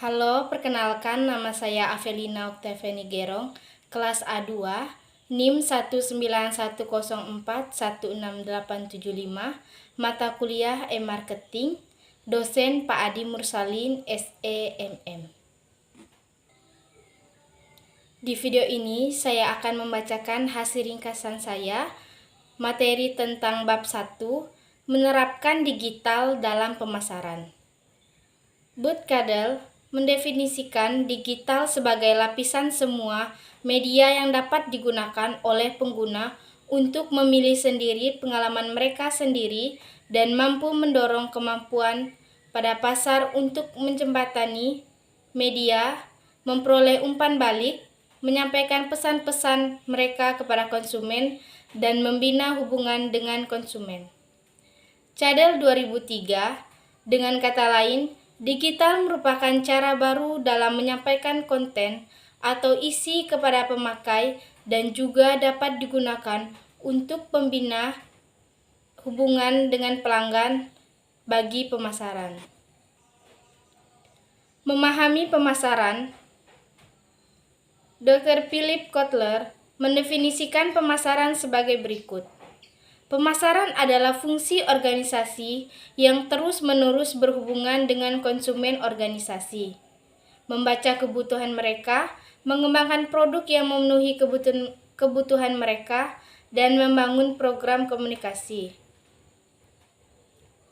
Halo, perkenalkan nama saya Avelina Octaviani Gerong, kelas A2, NIM 19104168875, mata kuliah e-marketing, dosen Pak Adi Mursalin, SEMM. Di video ini saya akan membacakan hasil ringkasan saya, materi tentang bab 1, menerapkan digital dalam pemasaran. Bud Cadel mendefinisikan digital sebagai lapisan semua media yang dapat digunakan oleh pengguna untuk memilih sendiri pengalaman mereka sendiri dan mampu mendorong kemampuan pada pasar untuk menjembatani media, memperoleh umpan balik, menyampaikan pesan-pesan mereka kepada konsumen, dan membina hubungan dengan konsumen. Cadel 2003, dengan kata lain, digital merupakan cara baru dalam menyampaikan konten atau isi kepada pemakai dan juga dapat digunakan untuk membina hubungan dengan pelanggan bagi pemasaran. Memahami pemasaran, Dr. Philip Kotler mendefinisikan pemasaran sebagai berikut. Pemasaran adalah fungsi organisasi yang terus-menerus berhubungan dengan konsumen organisasi, membaca kebutuhan mereka, mengembangkan produk yang memenuhi kebutuhan mereka, dan membangun program komunikasi.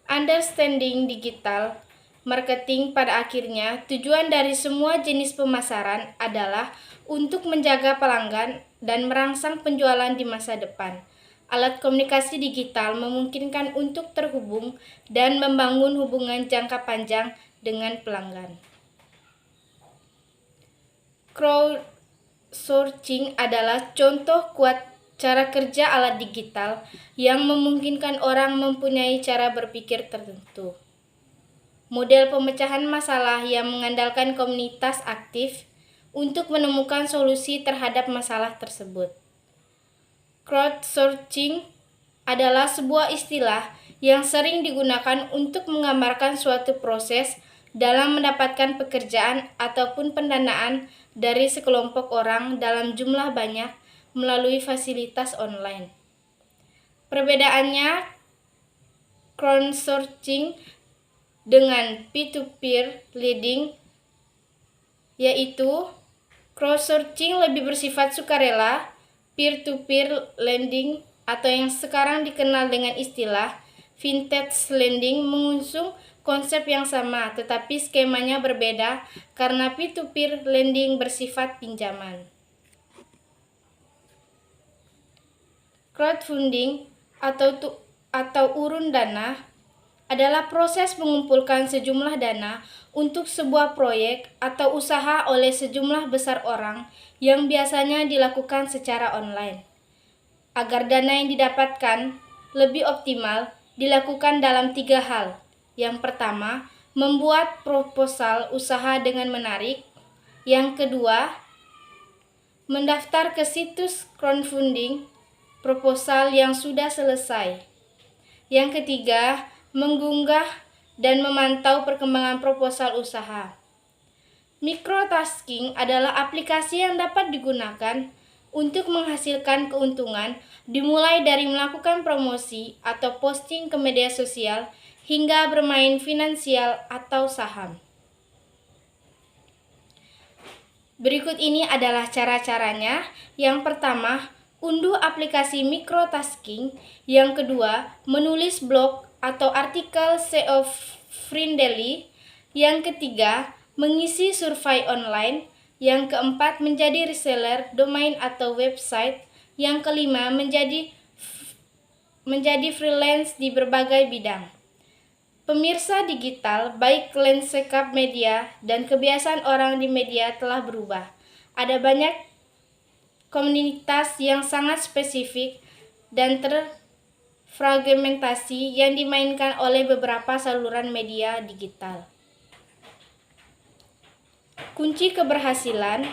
Understanding digital marketing pada akhirnya, tujuan dari semua jenis pemasaran adalah untuk menjaga pelanggan dan merangsang penjualan di masa depan. Alat komunikasi digital memungkinkan untuk terhubung dan membangun hubungan jangka panjang dengan pelanggan. Crowdsourcing adalah contoh kuat cara kerja alat digital yang memungkinkan orang mempunyai cara berpikir tertentu. Model pemecahan masalah yang mengandalkan komunitas aktif untuk menemukan solusi terhadap masalah tersebut. Crowdsourcing adalah sebuah istilah yang sering digunakan untuk menggambarkan suatu proses dalam mendapatkan pekerjaan ataupun pendanaan dari sekelompok orang dalam jumlah banyak melalui fasilitas online. Perbedaannya, crowdsourcing dengan peer-to-peer lending, yaitu crowdsourcing lebih bersifat sukarela, peer-to-peer lending atau yang sekarang dikenal dengan istilah vintage lending mengusung konsep yang sama tetapi skemanya berbeda karena peer-to-peer lending bersifat pinjaman. Crowdfunding atau urun dana adalah proses mengumpulkan sejumlah dana untuk sebuah proyek atau usaha oleh sejumlah besar orang yang biasanya dilakukan secara online. Agar dana yang didapatkan lebih optimal, dilakukan dalam 3 hal. Yang pertama, membuat proposal usaha dengan menarik. Yang kedua, mendaftar ke situs crowdfunding proposal yang sudah selesai. Yang ketiga, mengunggah dan memantau perkembangan proposal usaha. Microtasking adalah aplikasi yang dapat digunakan untuk menghasilkan keuntungan dimulai dari melakukan promosi atau posting ke media sosial hingga bermain finansial atau saham. Berikut ini adalah cara-caranya. Yang pertama, unduh aplikasi microtasking. Yang kedua, menulis blog atau artikel SEO friendly. Yang ketiga, mengisi survei online. Yang keempat, menjadi reseller domain atau website. Yang kelima, menjadi freelance di berbagai bidang. Pemirsa digital, baik landscape media dan kebiasaan orang di media telah berubah. Ada banyak komunitas yang sangat spesifik dan fragmentasi yang dimainkan oleh beberapa saluran media digital. Kunci keberhasilan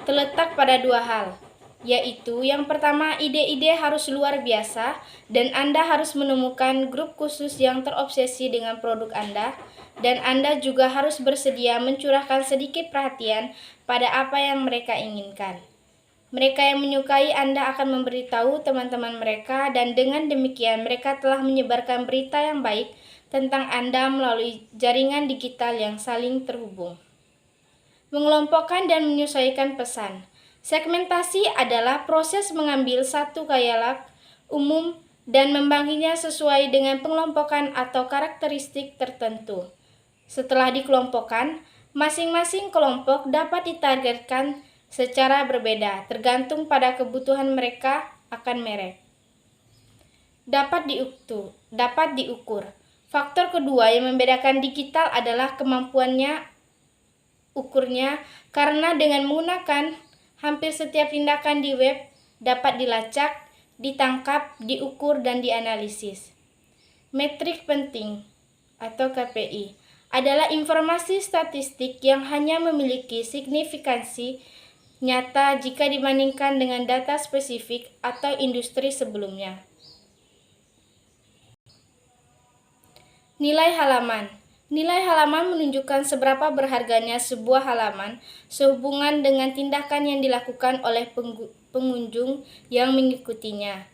terletak pada 2 hal, yaitu yang pertama, ide-ide harus luar biasa dan Anda harus menemukan grup khusus yang terobsesi dengan produk Anda, dan Anda juga harus bersedia mencurahkan sedikit perhatian pada apa yang mereka inginkan. Mereka yang menyukai Anda akan memberitahu teman-teman mereka, dan dengan demikian mereka telah menyebarkan berita yang baik tentang Anda melalui jaringan digital yang saling terhubung. Mengelompokkan dan menyesuaikan pesan. Segmentasi adalah proses mengambil satu dialog umum dan membaginya sesuai dengan pengelompokan atau karakteristik tertentu. Setelah dikelompokkan, masing-masing kelompok dapat ditargetkan secara berbeda, tergantung pada kebutuhan mereka akan merek. Dapat diukur. Faktor kedua yang membedakan digital adalah kemampuannya ukurnya, karena dengan menggunakan hampir setiap tindakan di web dapat dilacak, ditangkap, diukur, dan dianalisis. Metrik penting atau KPI adalah informasi statistik yang hanya memiliki signifikansi nyata jika dibandingkan dengan data spesifik atau industri sebelumnya. Nilai halaman. Nilai halaman menunjukkan seberapa berharganya sebuah halaman sehubungan dengan tindakan yang dilakukan oleh pengunjung yang mengikutinya.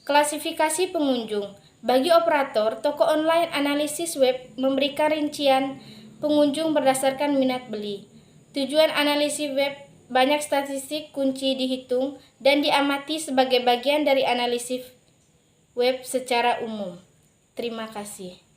Klasifikasi pengunjung. Bagi operator, toko online analisis web memberikan rincian pengunjung berdasarkan minat beli. Tujuan analisis web, banyak statistik kunci dihitung dan diamati sebagai bagian dari analisis web secara umum. Terima kasih.